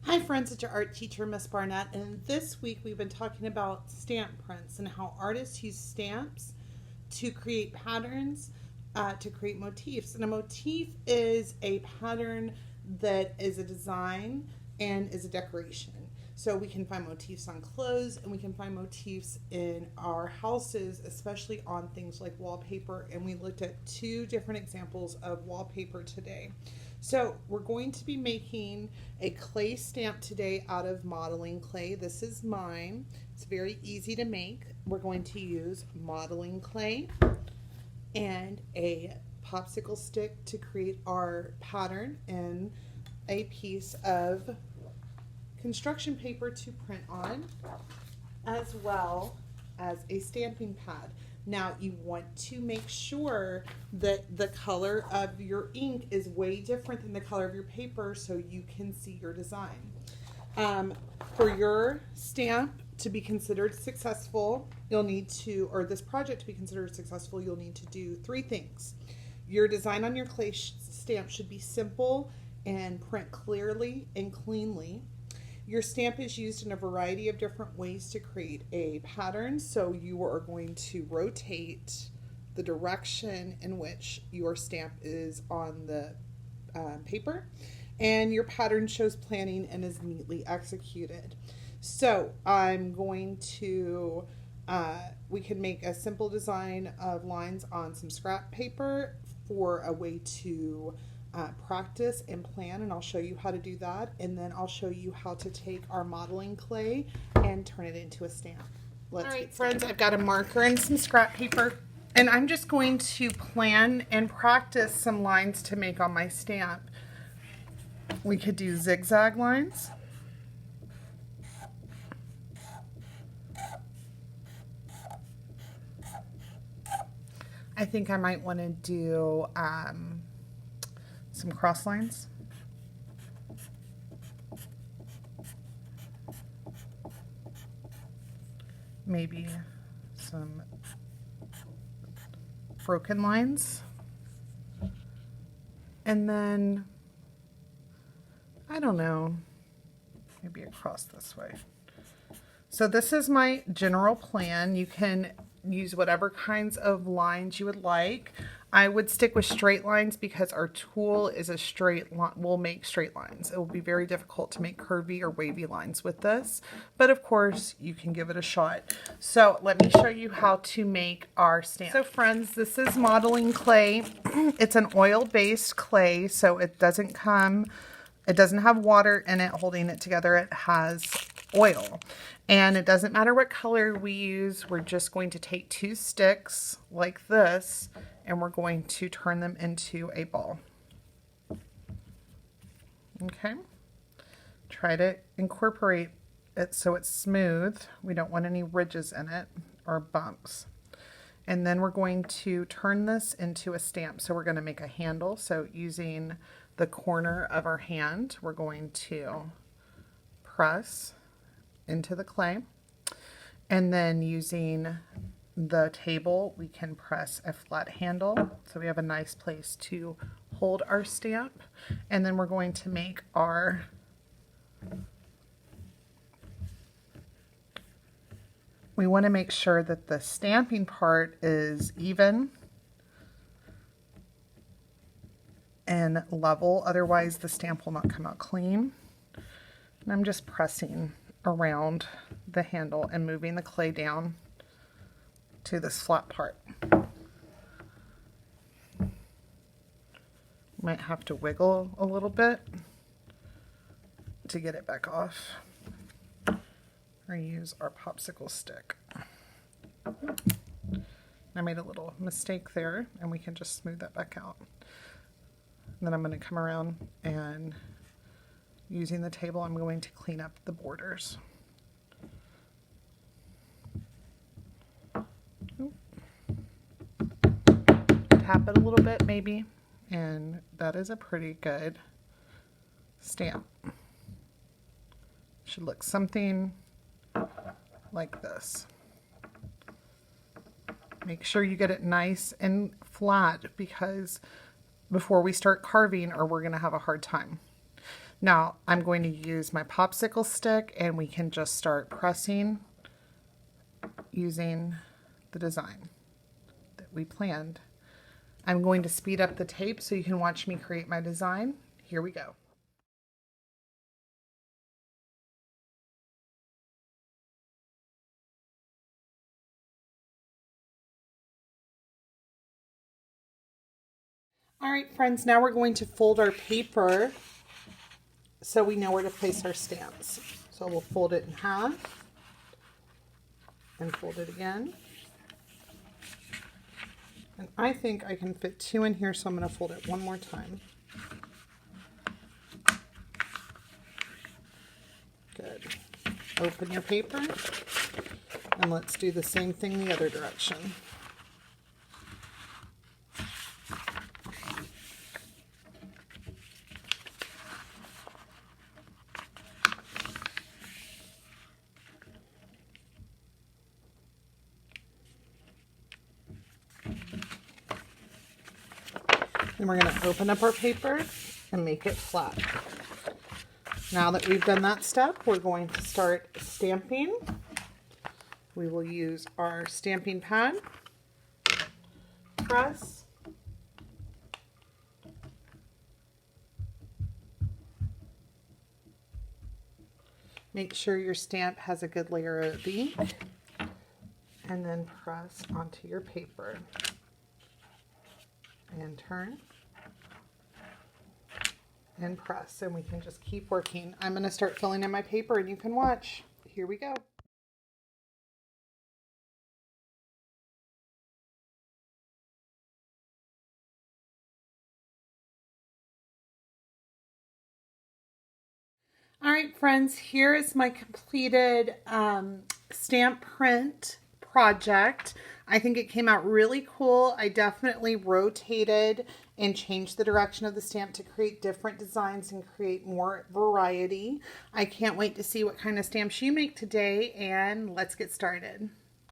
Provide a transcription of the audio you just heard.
Hi friends, it's your art teacher, Miss Barnett, and this week we've been talking about stamp prints and how artists use stamps to create patterns, to create motifs. And a motif is a pattern that is a design and is a decoration. So we can find motifs on clothes and we can find motifs in our houses, especially on things like wallpaper. And we looked at two different examples of wallpaper today. So we're going to be making a clay stamp today out of modeling clay. This is mine. It's very easy to make. We're going to use modeling clay and a popsicle stick to create our pattern and a piece of construction paper to print on, as well as a stamping pad. Now you want to make sure that the color of your ink is way different than the color of your paper so you can see your design. For your stamp to be considered successful, you'll need to, or this project to be considered successful, you'll need to do three things. Your design on your clay stamp should be simple and print clearly and cleanly. Your stamp is used in a variety of different ways to create a pattern, so you are going to rotate the direction in which your stamp is on the paper, and your pattern shows planning and is neatly executed. So I'm going to, we can make a simple design of lines on some scrap paper for a way to practice and plan, and I'll show you how to do that, and then I'll show you how to take our modeling clay and turn it into a stamp. All right, friends, I've got a marker and some scrap paper, and I'm just going to plan and practice some lines to make on my stamp. We could do zigzag lines. I think I might want to do some cross lines. Maybe some broken lines. And then, I don't know, maybe across this way. So this is my general plan. You can use whatever kinds of lines you would like. I would stick with straight lines because our tool is a straight line, will make straight lines. It will be very difficult to make curvy or wavy lines with this, but of course you can give it a shot. So let me show you how to make our stamp. So friends, this is modeling clay. It's an oil-based clay, so it doesn't have water in it holding it together. It has oil. And it doesn't matter what color we use. We're just going to take two sticks like this and we're going to turn them into a ball. Okay. Try to incorporate it so it's smooth. We don't want any ridges in it or bumps. And then we're going to turn this into a stamp. So we're going to make a handle. So using the corner of our hand, we're going to press into the clay, and then using the table we can press a flat handle so we have a nice place to hold our stamp. And then we're going to make our we want to make sure that the stamping part is even and level, otherwise the stamp will not come out clean. And I'm just pressing around the handle and moving the clay down to this flat part. Might have to wiggle a little bit to get it back off, or use our popsicle stick. I made a little mistake there, and we can just smooth that back out. And then I'm going to come around and using the table, I'm going to clean up the borders. Tap it a little bit maybe, and that is a pretty good stamp. Should look something like this. Make sure you get it nice and flat because before we start carving or we're going to have a hard time. Now I'm going to use my popsicle stick and we can just start pressing using the design that we planned. I'm going to speed up the tape so you can watch me create my design. Here we go. All right, friends, now we're going to fold our paper so we know where to place our stamps. So we'll fold it in half and fold it again. And I think I can fit 2 in here, so I'm going to fold it one more time. Good. Open your paper and let's do the same thing the other direction. Then we're going to open up our paper and make it flat. Now that we've done that step, we're going to start stamping. We will use our stamping pad, press, make sure your stamp has a good layer of ink, and then press onto your paper. And turn and press, and we can just keep working. I'm going to start filling in my paper and you can watch. Here we go. All right, friends, here is my completed stamp print project. I think it came out really cool. I definitely rotated and changed the direction of the stamp to create different designs and create more variety. I can't wait to see what kind of stamps you make today, and let's get started.